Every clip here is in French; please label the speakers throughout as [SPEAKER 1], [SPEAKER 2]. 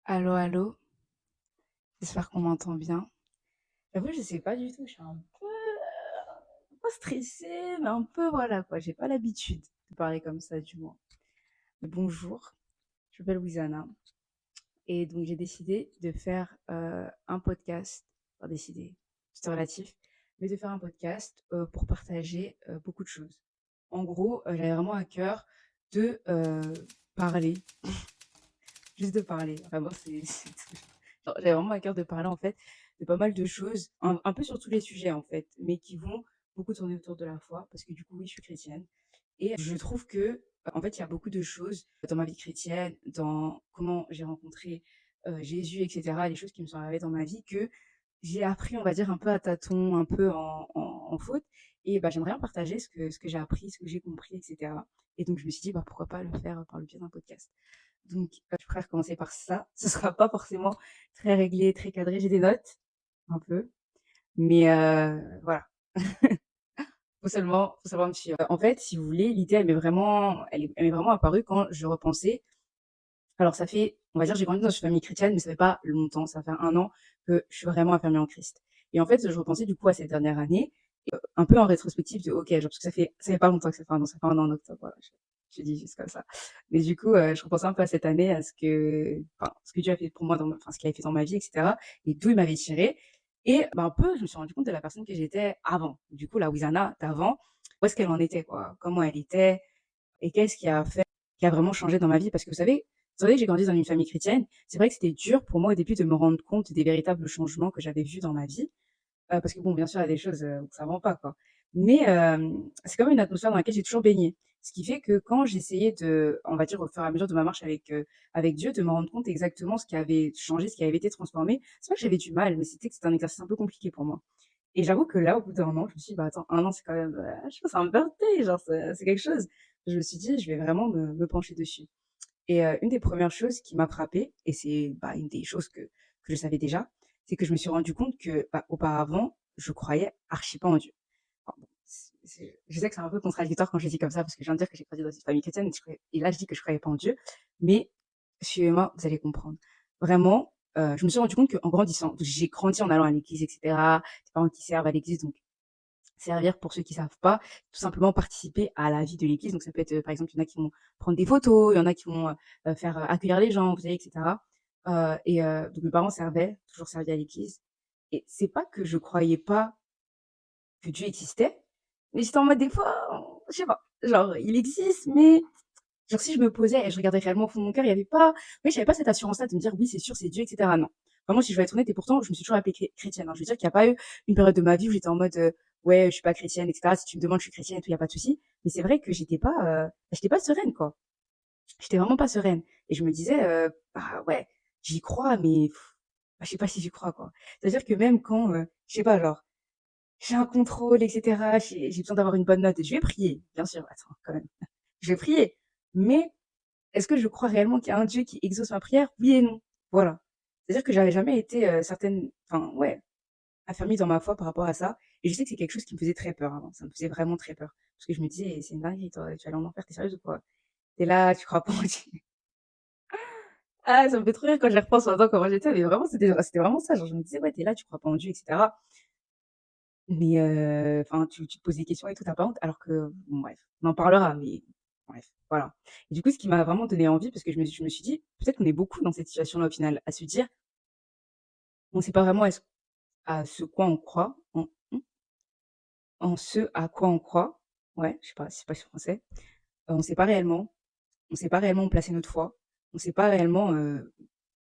[SPEAKER 1] Allô, allô, j'espère qu'on m'entend bien. J'avoue, je sais pas du tout, je suis un peu stressée, mais un peu voilà quoi, j'ai pas l'habitude de parler comme ça du moins. Mais bonjour, je m'appelle Louisana et donc j'ai décidé de faire un podcast, enfin décidé, c'est relatif, mais de faire un podcast pour partager beaucoup de choses. En gros, j'avais vraiment à cœur de parler, juste de parler. Vraiment, c'est tout. Genre, j'avais vraiment à cœur de parler, en fait, de pas mal de choses, un peu sur tous les sujets, en fait, mais qui vont beaucoup tourner autour de la foi, parce que du coup, oui, je suis chrétienne. Et je trouve que, en fait, il y a beaucoup de choses dans ma vie chrétienne, dans comment j'ai rencontré Jésus, etc., les choses qui me sont arrivées dans ma vie, que j'ai appris, on va dire, un peu à tâtons, un peu en faute. Et bah, j'aimerais bien partager ce que j'ai appris, ce que j'ai compris, etc. Et donc, je me suis dit, bah, pourquoi pas le faire par le biais d'un podcast. Donc, je préfère commencer par ça. Ce sera pas forcément très réglé, très cadré. J'ai des notes, un peu, mais voilà. Faut seulement me suivre. En fait, si vous voulez, l'idée, elle m'est vraiment apparue quand je repensais. Alors, ça fait, on va dire, j'ai grandi dans une famille chrétienne, mais ça fait pas longtemps. Ça fait 1 an que je suis vraiment affermée en Christ. Et en fait, je repensais du coup à cette dernière année, un peu en rétrospective de, ok, genre, parce que ça fait pas longtemps que ça fait 1 an, ça fait 1 an en octobre, voilà. Je dis juste comme ça. Mais du coup, je repensais un peu à cette année, à ce que Dieu a fait pour moi enfin, ce qu'il avait fait dans ma vie, etc. Et d'où il m'avait tiré. Et, bah, un peu, je me suis rendu compte de la personne que j'étais avant. Du coup, la Wisana d'avant, où est-ce qu'elle en était, quoi? Comment elle était? Et qu'est-ce qui a vraiment changé dans ma vie? Parce que vous savez que j'ai grandi dans une famille chrétienne. C'est vrai que c'était dur pour moi au début de me rendre compte des véritables changements que j'avais vus dans ma vie. Parce que bon, bien sûr, il y a des choses, où ça va pas, quoi. Mais c'est quand même une atmosphère dans laquelle j'ai toujours baigné. Ce qui fait que quand j'essayais de, on va dire, au fur et à mesure de ma marche avec Dieu, de me rendre compte exactement ce qui avait changé, ce qui avait été transformé, c'est pas que j'avais du mal, mais c'était un exercice un peu compliqué pour moi. Et j'avoue que là, au bout d'un an, je me suis dit: «Bah, attends, 1 an, c'est quand même, je sais pas, c'est un birthday, genre, c'est quelque chose». Je me suis dit: «Je vais vraiment me pencher dessus». Et une des premières choses qui m'a frappée et c'est, bah, une des choses que je savais déjà, c'est que je me suis rendu compte que, bah, auparavant, je croyais archi pas en Dieu. Enfin bon, je sais que c'est un peu contradictoire quand je dis comme ça parce que je viens de dire que j'ai grandi dans une famille chrétienne et là, je dis que je croyais pas en Dieu, mais suivez-moi, vous allez comprendre. Vraiment, je me suis rendu compte qu'en grandissant, j'ai grandi en allant à l'église et cetera, des parents qui servent à l'église, donc servir, pour ceux qui savent pas, tout simplement participer à la vie de l'église. Donc ça peut être, par exemple, il y en a qui vont prendre des photos, il y en a qui vont faire accueillir les gens, vous savez, etc. Donc mes parents servaient, toujours servi à l'église. Et c'est pas que je croyais pas que Dieu existait, mais j'étais en mode des fois, je sais pas, genre il existe, mais genre si je me posais et je regardais réellement au fond de mon cœur, il y avait pas, oui, j'avais pas cette assurance-là de me dire oui, c'est sûr, c'est Dieu, etc. Non. Vraiment, si je veux être honnête, et pourtant, je me suis toujours appelée chrétienne, hein. Je veux dire qu'il n'y a pas eu une période de ma vie où j'étais en mode, ouais, je suis pas chrétienne, etc. Si tu me demandes, je suis chrétienne et tout, il y a pas de souci. Mais c'est vrai que j'étais pas sereine, quoi. J'étais vraiment pas sereine. Et je me disais, bah ouais, j'y crois, mais bah, je sais pas si j'y crois, quoi. C'est-à-dire que même quand, je sais pas, genre, j'ai un contrôle, etc. J'ai besoin d'avoir une bonne note. Je vais prier, bien sûr. Attends, quand même. Je vais prier. Mais est-ce que je crois réellement qu'il y a un Dieu qui exauce ma prière? Oui et non. Voilà. C'est-à-dire que j'avais jamais été, certaine enfin, ouais, affermie dans ma foi par rapport à ça et je sais que c'est quelque chose qui me faisait très peur avant. Ça me faisait vraiment très peur. Parce que je me disais: «C'est une dinguerie toi, tu vas aller en enfer, tu es sérieuse ou quoi? Tu es là, tu crois pas en Dieu». Ah, ça me fait trop rire quand j'y repense maintenant comment j'étais, mais vraiment c'était vraiment ça. Genre je me disais: «Ouais, tu es là, tu crois pas en Dieu et cetera, mais enfin tu te poses des questions et tout, tu as pas honte?» alors que bon bref, on en parlera, mais bref, voilà. Et du coup, ce qui m'a vraiment donné envie parce que je me suis dit: «Peut-être qu'on est beaucoup dans cette situation-là au final, à se dire, on sait pas vraiment est-ce à ce quoi on croit, en ce à quoi on croit». Ouais, je sais pas, c'est pas si français. On sait pas réellement, on sait pas réellement où placer notre foi. On sait pas réellement,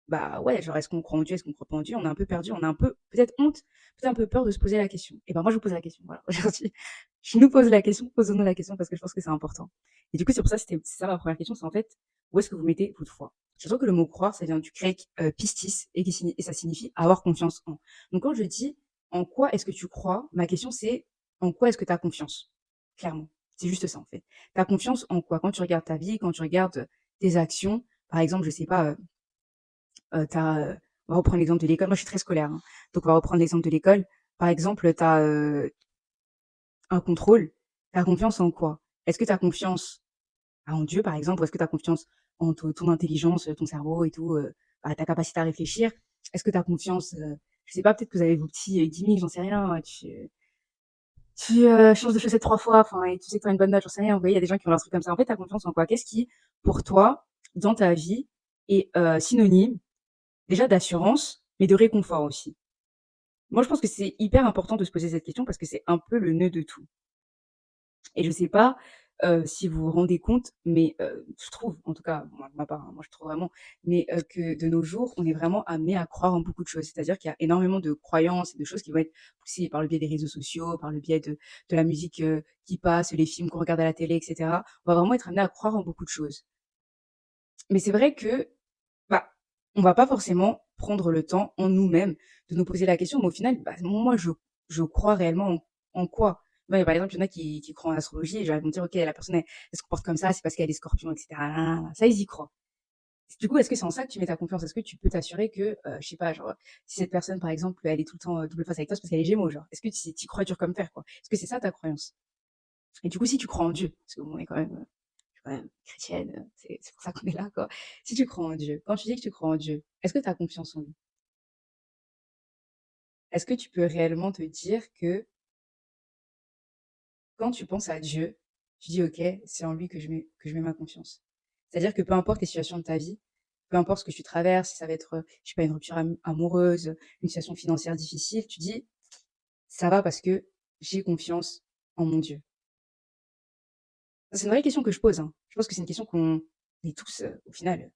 [SPEAKER 1] bah, ouais, genre est-ce qu'on croit en Dieu, est-ce qu'on croit pas en Dieu? On est un peu perdu, on a un peu peut-être honte, peut-être un peu peur de se poser la question. Et ben, moi je vous pose la question, voilà. Aujourd'hui, je nous pose la question, posons-nous la question parce que je pense que c'est important. Et du coup, c'est pour ça, c'est ça ma première question, c'est en fait, où est-ce que vous mettez votre foi? Sachant que le mot croire, ça vient du grec, pistis et ça signifie avoir confiance en. Donc quand je dis: «En quoi est-ce que tu crois?» ma question c'est: «En quoi est-ce que tu as confiance?» Clairement. C'est juste ça, en fait. Tu as confiance en quoi? Quand tu regardes ta vie, quand tu regardes, tes actions, par exemple, je sais pas, tu on va reprendre l'exemple de l'école. Moi, je suis très scolaire, hein, donc on va reprendre l'exemple de l'école. Par exemple, tu as, un contrôle, tu as confiance en quoi? Est-ce que tu as confiance en Dieu, par exemple, ou est-ce que tu as confiance en ton intelligence, ton cerveau et tout, bah, ta capacité à réfléchir? Est-ce que tu as confiance, je sais pas, peut-être que vous avez vos petits, gimmicks, j'en sais rien, tu changes de chaussettes 3 fois, enfin et tu sais que tu as une bonne note, j'en sais rien. Vous voyez, il y a des gens qui ont leurs trucs comme ça. En fait, tu as confiance en quoi? Qu'est-ce qui, pour toi, dans ta vie, est, synonyme déjà d'assurance, mais de réconfort aussi? Moi, je pense que c'est hyper important de se poser cette question parce que c'est un peu le nœud de tout. Et je sais pas, si vous vous rendez compte, mais je trouve, en tout cas, moi de ma part, hein, moi je trouve vraiment, mais que de nos jours, on est vraiment amené à croire en beaucoup de choses. C'est-à-dire qu'il y a énormément de croyances et de choses qui vont être poussées par le biais des réseaux sociaux, par le biais de la musique, qui passe, les films qu'on regarde à la télé et cetera. On va vraiment être amené à croire en beaucoup de choses. Mais c'est vrai que, bah, on va pas forcément prendre le temps en nous-mêmes de nous poser la question, mais au final, bah, moi, je crois réellement en quoi? Ouais, par exemple, il y en a qui croient en astrologie et vont dire, OK, la personne, elle se comporte comme ça, c'est parce qu'elle est scorpion, et cetera. Nanana. Ça, ils y croient. Du coup, est-ce que c'est en ça que tu mets ta confiance? Est-ce que tu peux t'assurer que, je sais pas, genre, si cette personne, par exemple, elle est tout le temps double face avec toi, c'est parce qu'elle est gémeaux, genre? Est-ce que tu y crois dur comme fer, quoi? Est-ce que c'est ça ta croyance? Et du coup, si tu crois en Dieu, parce que bon, on est quand même, je suis quand même chrétienne, c'est pour ça qu'on est là, quoi. Si tu crois en Dieu, quand tu dis que tu crois en Dieu, est-ce que tu as confiance en lui? Est-ce que tu peux réellement te dire que quand tu penses à Dieu, tu dis: «OK, c'est en lui que je mets ma confiance». C'est-à-dire que peu importe les situations de ta vie, peu importe ce que tu traverses, si ça va être, je sais pas, une rupture amoureuse, une situation financière difficile, tu dis: «Ça va parce que j'ai confiance en mon Dieu». C'est une vraie question que je pose, hein. Je pense que c'est une question qu'on est tous, au final,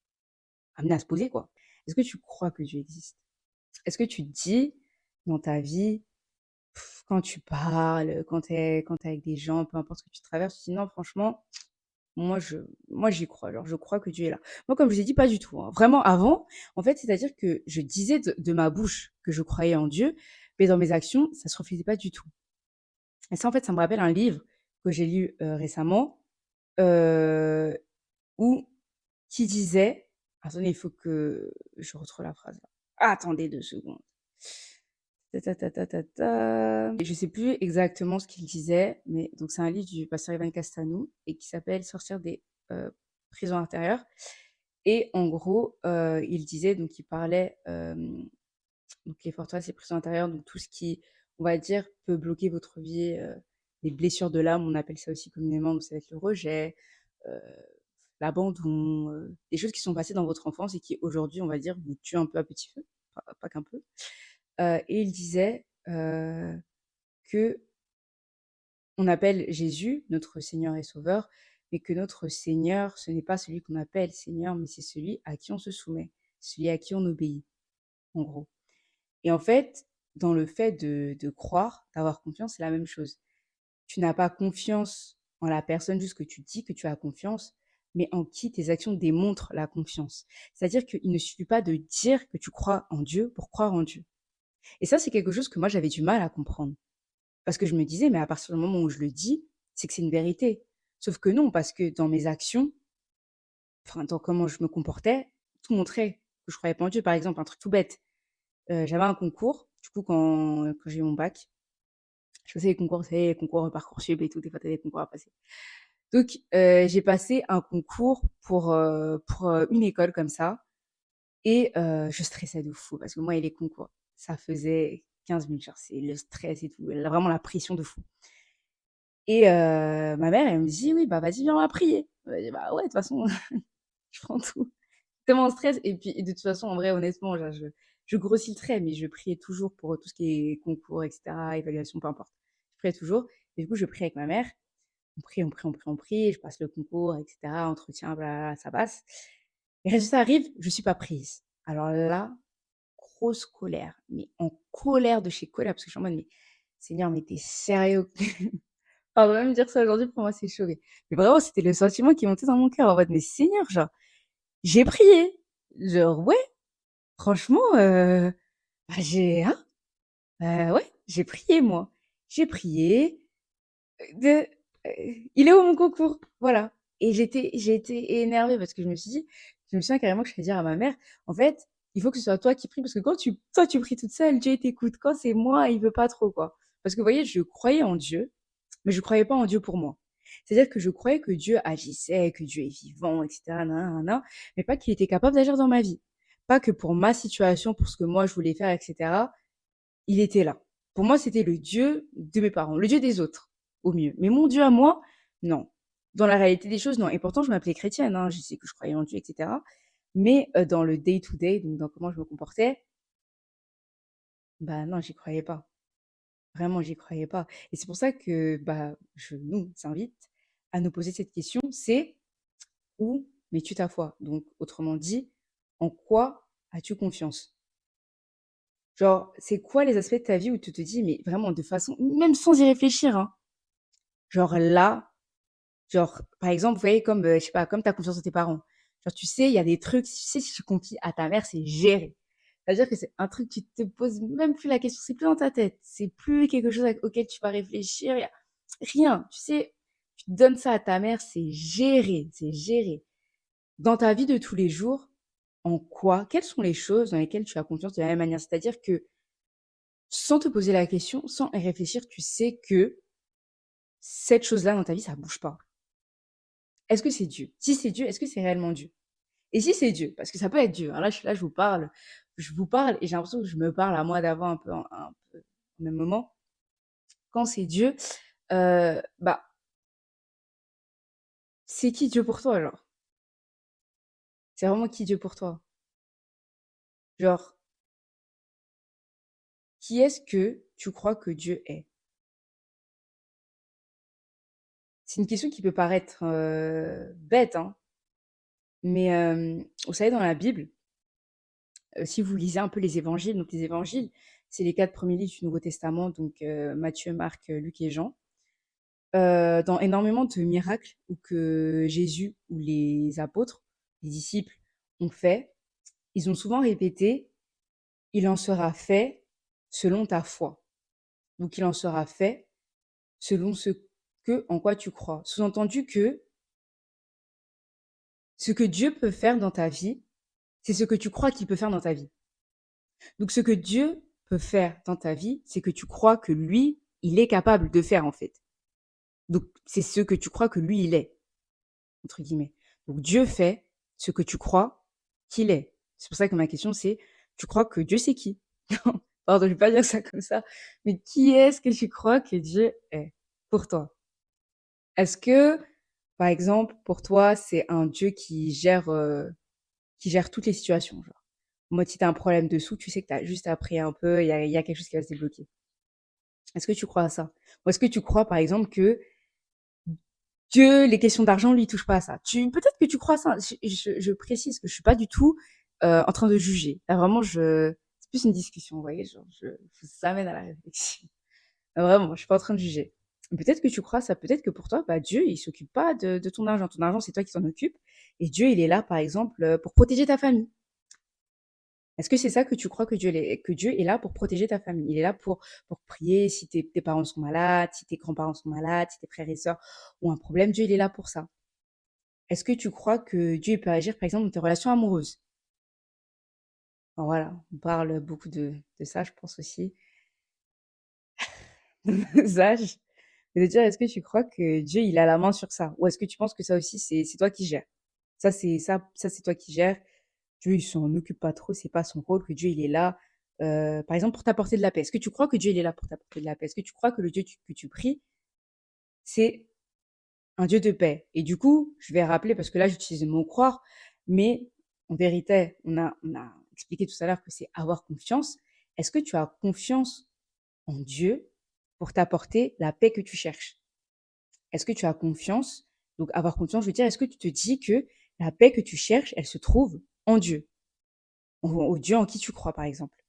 [SPEAKER 1] amenés à se poser, quoi. Est-ce que tu crois que Dieu existe? Est-ce que tu te dis dans ta vie, quand tu parles, quand tu avec des gens, peu importe ce que tu traverses, tu te dis: «Non, franchement, moi je moi j'y crois, genre je crois que Dieu est là». Moi, comme je vous ai dit, pas du tout, hein. Vraiment avant, en fait, c'est-à-dire que je disais de ma bouche que je croyais en Dieu, mais dans mes actions, ça se reflétait pas du tout. Et ça, en fait, ça me rappelle un livre que j'ai lu, récemment, heu, où qui disait attendez, il faut que je retrouve la phrase là. Attendez 2 secondes. Ta ta ta ta ta ta. Et je sais plus exactement ce qu'il disait, mais donc c'est un livre du pasteur Ivan Castanou et qui s'appelle «Sortir des, prisons intérieures» et en gros, il disait donc il parlait, donc les forteresses, les prisons intérieures, donc tout ce qui, on va dire, peut bloquer votre vie, les blessures de l'âme, on appelle ça aussi communément, donc ça va être le rejet, heu, l'abandon, des choses qui sont passées dans votre enfance et qui aujourd'hui, on va dire, vous tuent un peu à petit feu, pas qu'un peu. Et il disait, que on appelle Jésus notre Seigneur et Sauveur, mais que notre Seigneur, ce n'est pas celui qu'on appelle Seigneur, mais c'est celui à qui on se soumet, celui à qui on obéit, en gros. Et en fait, dans le fait de croire, d'avoir confiance, c'est la même chose. Tu n'as pas confiance en la personne juste que tu dis que tu as confiance, mais en qui tes actions démontrent la confiance. C'est-à-dire qu'il ne suffit pas de dire que tu crois en Dieu pour croire en Dieu. Et ça, c'est quelque chose que moi, j'avais du mal à comprendre. Parce que je me disais: «Mais à partir du moment où je le dis, c'est que c'est une vérité». Sauf que non, parce que dans mes actions, enfin dans comment je me comportais, tout montrait que je croyais pas en Dieu. Par exemple, un truc tout bête, j'avais un concours, du coup quand j'ai eu mon bac, je faisais les concours, vous savez, les concours Parcoursup et tout, des fois tu as des concours à passer. Donc j'ai passé un concours pour, une école comme ça et je stressais de fou parce que moi et les concours, ça faisait 15 000, genre c'est le stress et tout, vraiment la pression de fou. Et ma mère, elle me dit: «Oui, bah, vas-y, viens, on va prier». Je dis: «Bah, ouais, de toute façon, je prends tout». Tellement en stress et puis et de toute façon, en vrai, honnêtement, genre je grossis le trait, mais je priais toujours pour tout ce qui est concours et cetera, évaluation, peu importe. Je priais toujours et du coup, je prie avec ma mère. On prie, on prie, on prie, on prie, je passe le concours et cetera, entretien, blablabla, ça passe. Les résultats arrivent, je suis pas prise. Alors là, grosse colère, mais en colère de chez colère parce que je suis en mode: «Mais Seigneur, mais tu es sérieux?» Pardon, même dire ça aujourd'hui, pour moi, c'est chaud, mais vraiment, c'était le sentiment qui montait dans mon cœur en mode: «Mais Seigneur, genre, j'ai prié». Genre, ouais, franchement, bah, j'ai hein, ouais, j'ai prié moi. J'ai prié, de il est où mon concours? Voilà et j'ai été énervée parce que je me souviens carrément que je fais dire à ma mère: «En fait, il faut que ce soit toi qui prie parce que quand toi tu pries toute seule, Dieu il t'écoute. Quand c'est moi, il veut pas trop, quoi». Parce que vous voyez, je croyais en Dieu, mais je croyais pas en Dieu pour moi. C'est-à-dire que je croyais que Dieu agissait, que Dieu est vivant, et cetera, nin nin nin, mais pas qu'il était capable d'agir dans ma vie. pas que pour ma situation, pour ce que moi je voulais faire, etc. Il était là. Pour moi, c'était le Dieu de mes parents, le Dieu des autres, au mieux. Mais mon Dieu à moi, non. Dans la réalité des choses, non. Et pourtant, je m'appelais chrétienne, hein, je sais que je croyais en Dieu, etc. Mais dans le day-to-day, donc dans comment je me comportais, bah non, j'y croyais pas. Vraiment, j'y croyais pas. Et c'est pour ça que bah, je nous invite à nous poser cette question, c'est où mets-tu ta foi? Donc, autrement dit, en quoi as-tu confiance? Genre, c'est quoi les aspects de ta vie où tu te dis, mais vraiment de façon, même sans y réfléchir, hein, genre là, genre, par exemple, vous voyez, comme, je sais pas, comme tu as confiance en tes parents. Genre, tu sais, il y a des trucs, tu sais, si tu confies à ta mère, c'est géré. C'est-à-dire que c'est un truc, tu te poses même plus la question, c'est plus dans ta tête, c'est plus quelque chose auquel tu vas réfléchir, y a rien. Tu sais, tu donnes ça à ta mère, c'est géré, c'est géré. Dans ta vie de tous les jours, en quoi, quelles sont les choses dans lesquelles tu as confiance de la même manière? C'est-à-dire que sans te poser la question, sans y réfléchir, tu sais que cette chose-là dans ta vie, ça bouge pas. Est-ce que c'est Dieu? Si c'est Dieu, est-ce que c'est réellement Dieu? Et si c'est Dieu, parce que ça peut être Dieu, hein, là, je vous parle et j'ai l'impression que je me parle à moi d'avant un peu au même moment. Quand c'est Dieu, bah, c'est qui Dieu pour toi, genre? C'est vraiment qui Dieu pour toi? Genre, qui est-ce que tu crois que Dieu est? C'est une question qui peut paraître bête, hein, mais vous savez, dans la Bible, si vous lisez un peu les évangiles, donc les évangiles, c'est les 4 premiers livres du Nouveau Testament, donc Matthieu, Marc, Luc et Jean. Dans énormément de miracles ou que Jésus ou les apôtres, les disciples ont fait, ils ont souvent répété: «Il en sera fait selon ta foi». Donc il en sera fait selon ce que en quoi tu crois. Sous-entendu que ce que Dieu peut faire dans ta vie, c'est ce que tu crois qu'il peut faire dans ta vie. Donc ce que Dieu peut faire dans ta vie, c'est que tu crois que lui, il est capable de faire en fait. Donc c'est ce que tu crois que lui, il est, entre guillemets. Donc Dieu fait ce que tu crois qu'il est. C'est pour ça que ma question c'est, tu crois que Dieu c'est qui? Non, pardon, je vais pas dire ça comme ça, mais qui est-ce que tu crois que Dieu est pour toi? Est-ce que, par exemple, pour toi, c'est un Dieu qui gère toutes les situations, genre? En mode, si tu as un problème dessous, tu sais que tu as juste à prier un peu, il y a quelque chose qui va se débloquer. Est-ce que tu crois à ça? Ou est-ce que tu crois, par exemple, que Dieu, les questions d'argent, lui, il touche pas à ça? Peut-être que tu crois à ça. Je précise que je suis pas du tout en train de juger. Là, vraiment, c'est plus une discussion, vous voyez, genre, je vous amène à la réflexion. Vraiment, je suis pas en train de juger. Peut-être que tu crois ça, peut-être que pour toi, bah, Dieu, il s'occupe pas de ton argent. Ton argent, c'est toi qui t'en occupe. Et Dieu, il est là, par exemple, pour protéger ta famille. Est-ce que c'est ça que tu crois que Dieu est là pour protéger ta famille? Il est là pour prier si tes parents sont malades, si tes grands-parents sont malades, si tes frères et sœurs ont un problème, Dieu, il est là pour ça. Est-ce que tu crois que Dieu il peut agir, par exemple, dans tes relations amoureuses? Enfin, voilà, on parle beaucoup de ça, je pense aussi, de nos âges. Et de dire, est-ce que tu crois que Dieu, il a la main sur ça? Ou est-ce que tu penses que ça aussi, c'est toi qui gères? Ça, c'est toi qui gères. Dieu, il s'en occupe pas trop, c'est pas son rôle, que Dieu, il est là, par exemple, pour t'apporter de la paix. Est-ce que tu crois que Dieu, il est là pour t'apporter de la paix? Est-ce que tu crois que le Dieu que tu pries, c'est un Dieu de paix? Et du coup, je vais rappeler, parce que là, j'utilise le mot croire, mais en vérité, on a expliqué tout à l'heure que c'est avoir confiance. Est-ce que tu as confiance en Dieu pour t'apporter la paix que tu cherches? Est-ce que tu as confiance? Donc, avoir confiance, je veux dire, est-ce que tu te dis que la paix que tu cherches, elle se trouve en Dieu, au Dieu en qui tu crois, par exemple,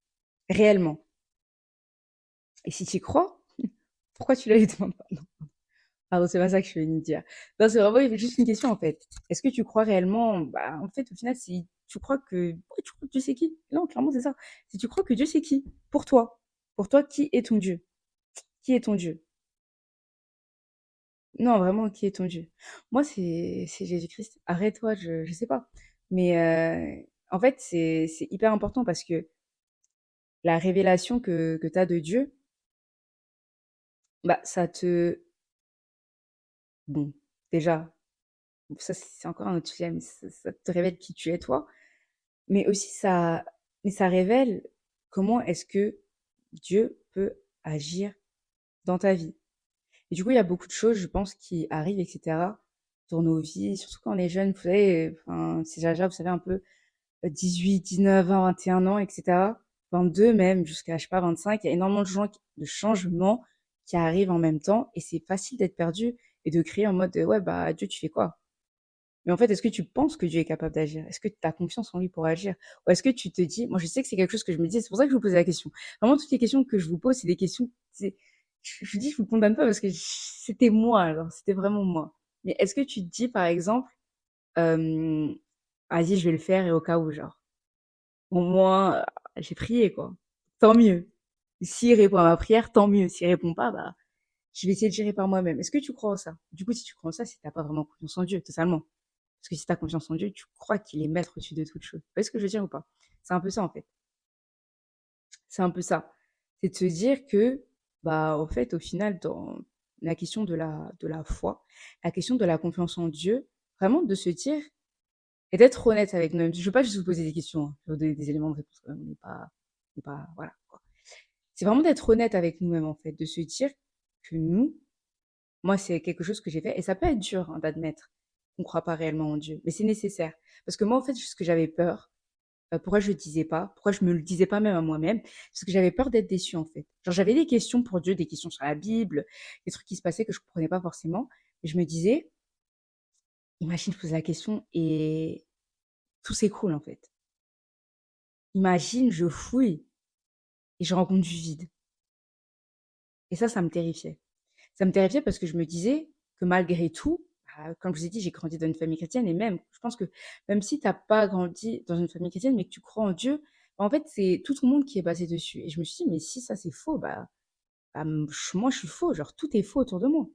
[SPEAKER 1] réellement? Et si tu y crois, pourquoi tu ne lui demandes pas? Non, pardon, c'est pas ça que je veux dire. Non, c'est vraiment juste une question, en fait. Est-ce que tu crois réellement? Bah, en fait, au final, si tu crois que, ouais, tu crois que Dieu c'est qui? Non, clairement, c'est ça. Si tu crois que Dieu c'est qui? Pour toi, qui est ton Dieu? Qui est ton Dieu? Non, vraiment, qui est ton Dieu? Moi, c'est Jésus-Christ. Arrête-toi, je sais pas. Mais en fait, c'est hyper important parce que la révélation que tu as de Dieu, bah, ça te... Bon, déjà, ça, c'est encore un autre sujet, mais ça te révèle qui tu es, toi. mais aussi ça révèle comment est-ce que Dieu peut agir dans ta vie. Et du coup, il y a beaucoup de choses, je pense, qui arrivent, etc., dans nos vies, surtout quand on est jeune, vous savez, enfin, ces âges-là, vous savez, un peu 18, 19, 20, 21 ans, etc., 22 même, jusqu'à, je sais pas, 25, il y a énormément de changements qui arrivent en même temps, et c'est facile d'être perdu et de crier en mode, ouais, bah, Dieu, tu fais quoi? Mais en fait, est-ce que tu penses que Dieu est capable d'agir? Est-ce que tu as confiance en lui pour agir? Ou est-ce que tu te dis, moi je sais que c'est quelque chose que je me dis, c'est pour ça que je vous pose la question. Vraiment, toutes les questions que je vous pose, c'est des questions, je vous dis, je vous condamne pas parce que c'était moi, alors, c'était vraiment moi. Mais est-ce que tu te dis, par exemple, euh, vas-y, je vais le faire et au cas où, genre, au moins, j'ai prié, quoi. Tant mieux. S'il répond à ma prière, tant mieux. S'il répond pas, bah, je vais essayer de gérer par moi-même. Est-ce que tu crois en ça? Du coup, si tu crois en ça, c'est que t'as pas vraiment confiance en Dieu, totalement. Parce que si tu as confiance en Dieu, tu crois qu'il est maître au-dessus de toute chose. Vous voyez ce que je veux dire ou pas? C'est un peu ça, en fait. C'est un peu ça. C'est de se dire que, bah, au fait, au final, dans la question de la foi, la question de la confiance en Dieu, vraiment de se dire et d'être honnête avec nous-mêmes. Je veux pas juste vous poser des questions, hein. Je veux donner des éléments de réponse. On n'est pas, voilà, quoi. C'est vraiment d'être honnête avec nous-mêmes, en fait, de se dire que nous, moi, c'est quelque chose que j'ai fait, et ça peut être dur, hein, d'admettre qu'on ne croit pas réellement en Dieu, mais c'est nécessaire. Parce que moi, en fait, ce que j'avais peur, pourquoi je le disais pas, pourquoi je me le disais pas même à moi-même, parce que j'avais peur d'être déçue, en fait. Genre, j'avais des questions pour Dieu, des questions sur la Bible, des trucs qui se passaient que je comprenais pas forcément, et je me disais, imagine, je pose la question et tout s'écroule, en fait. Imagine, je fouille et je rencontre du vide. Et ça me terrifiait. Ça me terrifiait parce que je me disais que malgré tout, bah, comme je vous ai dit, j'ai grandi dans une famille chrétienne et même, je pense que même si t'as pas grandi dans une famille chrétienne, mais que tu crois en Dieu, bah, en fait, c'est tout le monde qui est basé dessus. Et je me suis dit, mais si ça c'est faux, moi je suis faux, genre tout est faux autour de moi.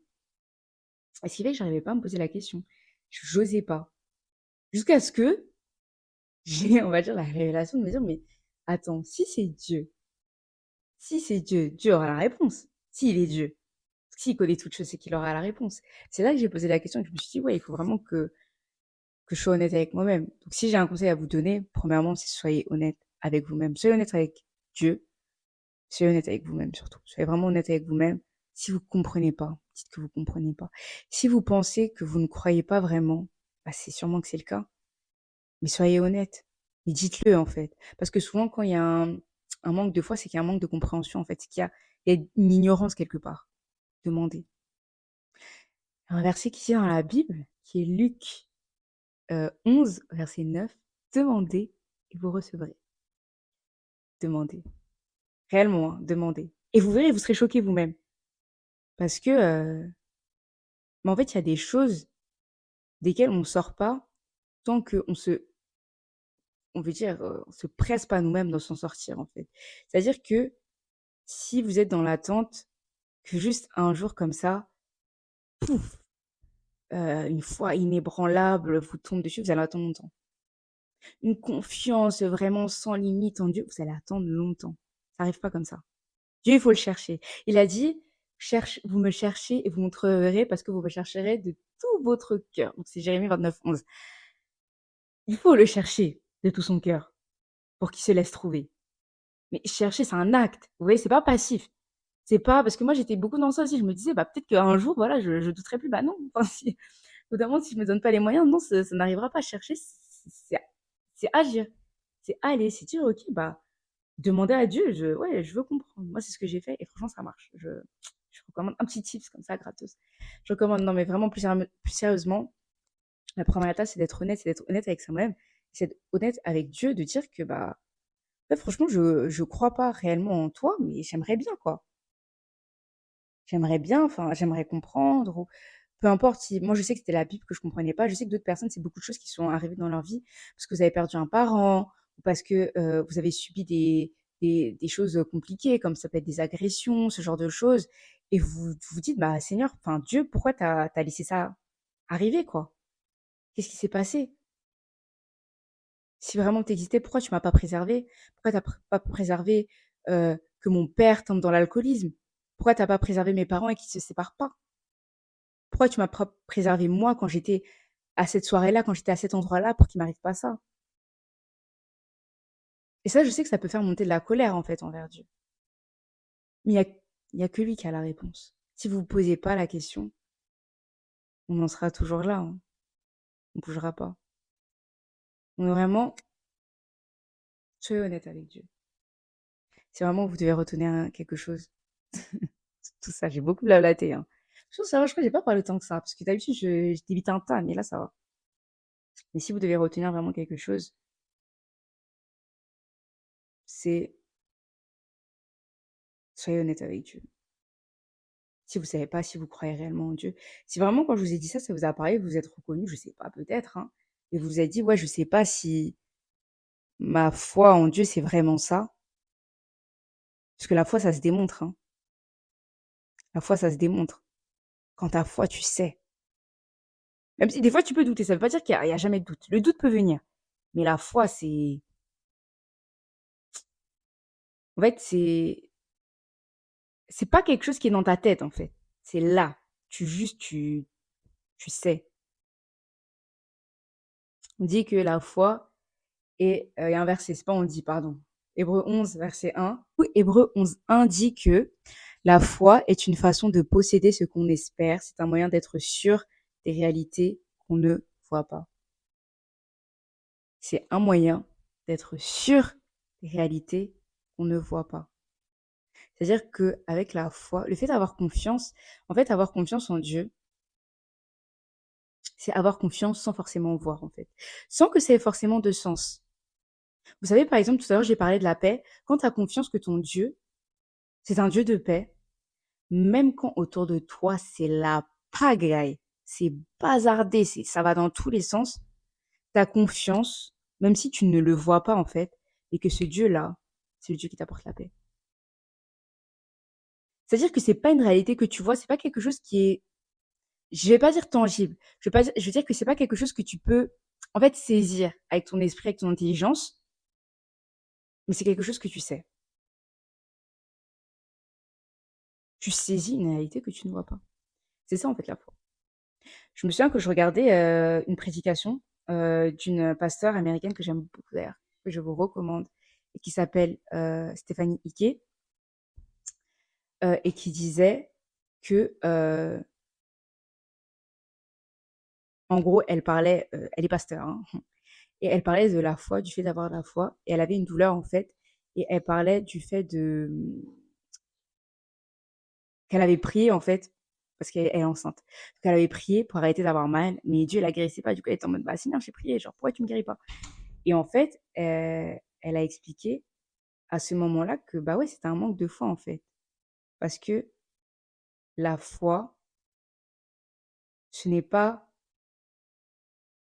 [SPEAKER 1] Et ce qui fait que j'arrivais pas à me poser la question. J'osais pas. Jusqu'à ce que j'ai, on va dire, la révélation de me dire, mais attends, si c'est Dieu, Dieu aura la réponse. S'il est Dieu. S'il connaît toutes choses, c'est qu'il aura la réponse. C'est là que j'ai posé la question et que je me suis dit, ouais, il faut vraiment que je sois honnête avec moi-même. Donc, si j'ai un conseil à vous donner, premièrement, c'est soyez honnête avec vous-même. Soyez honnête avec Dieu. Soyez honnête avec vous-même, surtout. Soyez vraiment honnête avec vous-même. Si vous comprenez pas, dites que vous comprenez pas. Si vous pensez que vous ne croyez pas vraiment, bah, c'est sûrement que c'est le cas. Mais soyez honnête. Et dites-le, en fait. Parce que souvent, quand il y a un manque de foi, c'est qu'il y a un manque de compréhension, en fait. C'est il y a une ignorance quelque part. Demandez. Un verset qui est dans la Bible, qui est Luc 11, verset 9. Demandez et vous recevrez. Demandez. Réellement, hein, demandez. Et vous verrez, vous serez choqués vous-même. Parce que, mais en fait, il y a des choses desquelles on ne sort pas tant qu'on on veut dire, on se presse pas nous-mêmes de s'en sortir, en fait. C'est-à-dire que si vous êtes dans l'attente que juste un jour comme ça, pouf, une foi inébranlable vous tombe dessus, vous allez attendre longtemps. Une confiance vraiment sans limite en Dieu, vous allez attendre longtemps. Ça arrive pas comme ça. Dieu, il faut le chercher. Il a dit, vous me cherchez et vous me trouverez parce que vous me chercherez de tout votre cœur. Donc c'est Jérémie 29, 11. Il faut le chercher de tout son cœur pour qu'il se laisse trouver. Mais chercher, c'est un acte. Vous voyez, c'est pas passif. C'est pas, parce que moi j'étais beaucoup dans ça aussi. Je me disais, bah peut-être qu'un jour, voilà, je douterai plus. Bah non. Enfin, si, notamment si je me donne pas les moyens, non, ça n'arrivera pas. Chercher, c'est agir. C'est aller, c'est dire, ok, bah, demander à Dieu, ouais, je veux comprendre. Moi, c'est ce que j'ai fait et franchement, ça marche. Je recommande un petit tips comme ça, gratos. Je recommande, non, mais vraiment plus sérieusement, la première étape, c'est d'être honnête avec soi-même, c'est d'être honnête avec Dieu, de dire que, bah, ouais, franchement, je crois pas réellement en toi, mais j'aimerais bien, quoi. J'aimerais bien, enfin, j'aimerais comprendre, ou peu importe si, moi, je sais que c'était la Bible que je comprenais pas. Je sais que d'autres personnes, c'est beaucoup de choses qui sont arrivées dans leur vie parce que vous avez perdu un parent, ou parce que vous avez subi des choses compliquées, comme ça peut être des agressions, ce genre de choses. Et vous vous dites, bah, Seigneur, enfin, Dieu, pourquoi t'as laissé ça arriver, quoi? Qu'est-ce qui s'est passé? Si vraiment t'existais, pourquoi tu m'as pas préservé? Pourquoi pas préservé que mon père tombe dans l'alcoolisme? Pourquoi t'as pas préservé mes parents et qu'ils se séparent pas? Pourquoi tu m'as pas préservé moi quand j'étais à cette soirée-là, quand j'étais à cet endroit-là pour qu'il m'arrive pas ça? Et ça, je sais que ça peut faire monter de la colère, en fait, envers Dieu. Mais il y a que lui qui a la réponse. Si vous vous posez pas la question, on en sera toujours là, hein. On bougera pas. Donc vraiment, soyez honnête avec Dieu. Si vraiment vous devez retenir quelque chose, tout ça, j'ai beaucoup blablaté, hein. Je trouve ça va, je crois que j'ai pas parlé tant que ça, parce que d'habitude, je débite un tas, mais là, ça va. Mais si vous devez retenir vraiment quelque chose, c'est soyez honnête avec Dieu. Si vous savez pas si vous croyez réellement en Dieu. Si vraiment, quand je vous ai dit ça, ça vous a parlé, vous vous êtes reconnu, je sais pas, peut-être, hein, et vous vous êtes dit, ouais, je sais pas si ma foi en Dieu, c'est vraiment ça. Parce que la foi, ça se démontre, hein. La foi, ça se démontre. Quand ta foi, tu sais. Même si des fois, tu peux douter, ça veut pas dire qu'il y a jamais de doute. Le doute peut venir. Mais la foi, en fait, c'est pas quelque chose qui est dans ta tête, en fait. C'est là. Tu sais. On dit que la foi est, il y a un verset, c'est pas on dit, pardon. Hébreux 11, verset 1. Hébreux 11, 1 dit que la foi est une façon de posséder ce qu'on espère. C'est un moyen d'être sûr des réalités qu'on ne voit pas. C'est un moyen d'être sûr des réalités qu'on ne voit pas. C'est-à-dire qu'avec la foi, le fait d'avoir confiance, en fait, avoir confiance en Dieu, c'est avoir confiance sans forcément voir, en fait. Sans que ça ait forcément de sens. Vous savez, par exemple, tout à l'heure, j'ai parlé de la paix. Quand tu as confiance que ton Dieu, c'est un Dieu de paix, même quand autour de toi, c'est la pagaille, c'est bazardé, ça va dans tous les sens, tu as confiance, même si tu ne le vois pas, en fait, et que ce Dieu-là, c'est le Dieu qui t'apporte la paix. C'est-à-dire que c'est pas une réalité que tu vois, c'est pas quelque chose qui est, je vais pas dire tangible, je veux dire que c'est pas quelque chose que tu peux, en fait, saisir avec ton esprit, avec ton intelligence, mais c'est quelque chose que tu sais. Tu saisis une réalité que tu ne vois pas. C'est ça, en fait, la foi. Je me souviens que je regardais une prédication d'une pasteure américaine que j'aime beaucoup d'ailleurs, que je vous recommande, et qui s'appelle Stéphanie Hickey, et qui disait que, en gros, elle est pasteur, hein, et elle parlait de la foi, du fait d'avoir la foi, et elle avait une douleur en fait, et elle parlait du fait qu'elle avait prié en fait, parce qu'elle est enceinte, qu'elle avait prié pour arrêter d'avoir mal, mais Dieu la guérissait pas, du coup elle était en mode, bah Seigneur, j'ai prié, genre pourquoi tu me guéris pas? Et en fait, elle a expliqué à ce moment-là que bah ouais, c'était un manque de foi en fait, parce que la foi, ce n'est pas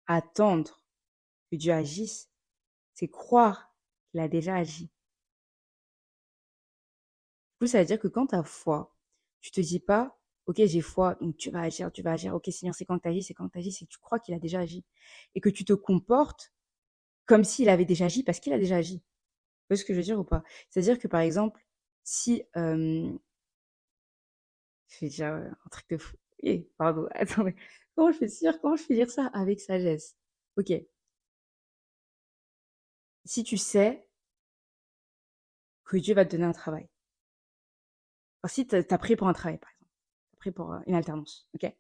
[SPEAKER 1] attendre que Dieu agisse, c'est croire qu'il a déjà agi. Du coup, ça veut dire que quand tu as foi, tu te dis pas, ok, j'ai foi, donc tu vas agir, ok, Seigneur, c'est quand tu agis, c'est quand tu agis, c'est que tu crois qu'il a déjà agi. Et que tu te comportes comme s'il avait déjà agi parce qu'il a déjà agi. Tu vois ce que je veux dire ou pas? C'est-à-dire que par exemple, si, je vais dire un truc de fou. Eh, pardon, attendez. Comment je fais dire ça avec sagesse? Ok. Si tu sais que Dieu va te donner un travail. Alors, si tu as pris pour un travail, par exemple. Tu as pris pour une alternance, ok?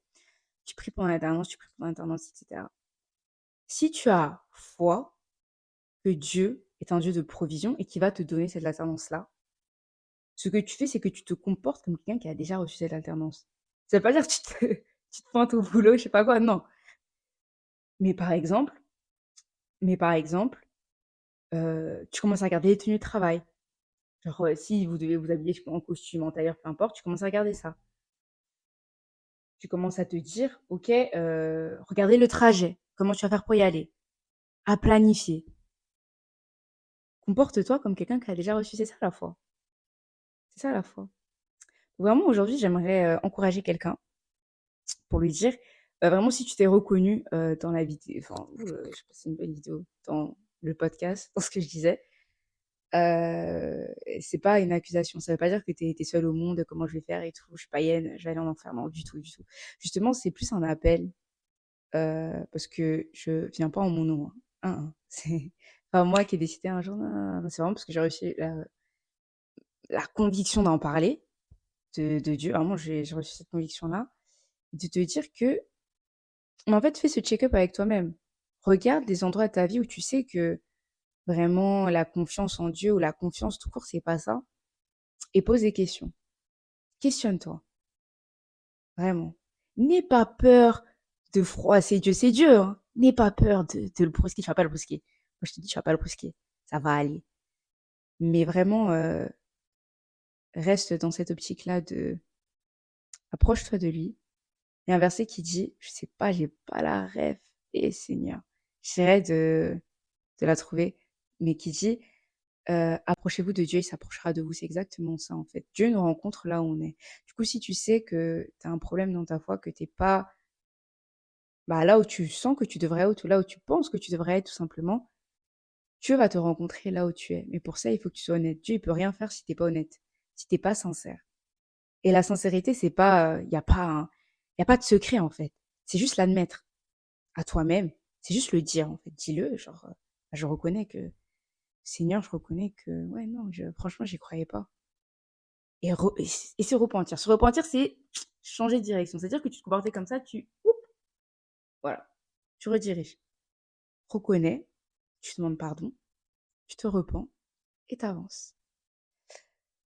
[SPEAKER 1] Tu pries pour une alternance, tu pries pour une alternance, etc. Si tu as foi que Dieu est un Dieu de provision et qu'il va te donner cette alternance-là, ce que tu fais, c'est que tu te comportes comme quelqu'un qui a déjà reçu cette alternance. Ça veut pas dire que tu te pointes au boulot, je sais pas quoi, non. Mais par exemple, mais par exemple, tu commences à regarder les tenues de travail. Genre, si vous devez vous habiller, je sais pas, en costume, en tailleur, peu importe, tu commences à regarder ça. Tu commences à te dire, ok, regardez le trajet, comment tu vas faire pour y aller, à planifier. Comporte-toi comme quelqu'un qui a déjà reçu, c'est ça la foi. C'est ça la foi. Vraiment, aujourd'hui, j'aimerais encourager quelqu'un pour lui dire, vraiment, si tu t'es reconnu dans la vidéo, enfin, je sais pas si c'est une bonne vidéo, dans le podcast, dans ce que je disais, c'est pas une accusation. Ça veut pas dire que t'es seul au monde, comment je vais faire et tout, je suis païenne, je vais aller en enfer, non, du tout, du tout. Justement, c'est plus un appel, parce que je viens pas en mon nom, hein. Hein, hein. C'est Pas moi qui ai décidé un jour, non, non, non, c'est vraiment parce que j'ai réussi la conviction d'en parler, de Dieu. Vraiment, j'ai reçu cette conviction-là, de te dire que, mais en fait, fais ce check-up avec toi-même. Regarde les endroits de ta vie où tu sais que vraiment la confiance en Dieu ou la confiance tout court, c'est pas ça. Et pose des questions. Questionne-toi, vraiment. N'aie pas peur de froisser Dieu, c'est Dieu, hein. N'aie pas peur de le brusquer, tu vas pas le brusquer. Moi, je te dis, tu vas pas le brusquer. Ça va aller. Mais vraiment, reste dans cette optique-là de approche-toi de lui. Il y a un verset qui dit, je sais pas, j'ai pas la ref, et Seigneur, j'essaierai de la trouver, mais qui dit, approchez-vous de Dieu, il s'approchera de vous. C'est exactement ça, en fait. Dieu nous rencontre là où on est. Du coup, si tu sais que tu as un problème dans ta foi, que t'es pas bah, là où tu sens que tu devrais être, ou là où tu penses que tu devrais être, tout simplement, Dieu va te rencontrer là où tu es. Mais pour ça, il faut que tu sois honnête. Dieu, il peut rien faire si t'es pas honnête, si t'es pas sincère. Et la sincérité, c'est pas, y a pas de secret, en fait. C'est juste l'admettre à toi-même. C'est juste le dire, en fait. Dis-le, genre, je reconnais que, Seigneur, je reconnais que, ouais, non, franchement, j'y croyais pas. Et se repentir. Se repentir, c'est changer de direction. C'est-à-dire que tu te comportais comme ça, voilà, tu rediriges. Reconnais, tu demandes pardon, tu te repens et t'avances.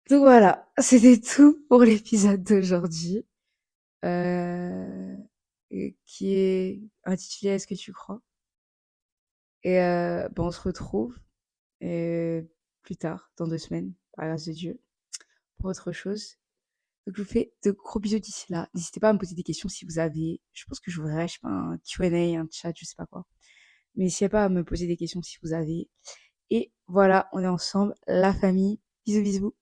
[SPEAKER 1] Donc voilà, c'était tout pour l'épisode d'aujourd'hui, euh, qui est intitulé Est-ce que tu crois? Et on se retrouve plus tard, dans 2 semaines, par la grâce de Dieu, pour autre chose. Donc je vous fais de gros bisous d'ici là. N'hésitez pas à me poser des questions si vous avez. Je pense que j'ouvrirai, je sais pas, un Q&A, un chat, je sais pas quoi. Mais n'hésitez pas à me poser des questions si vous avez. Et voilà, on est ensemble, la famille. Bisous bisous.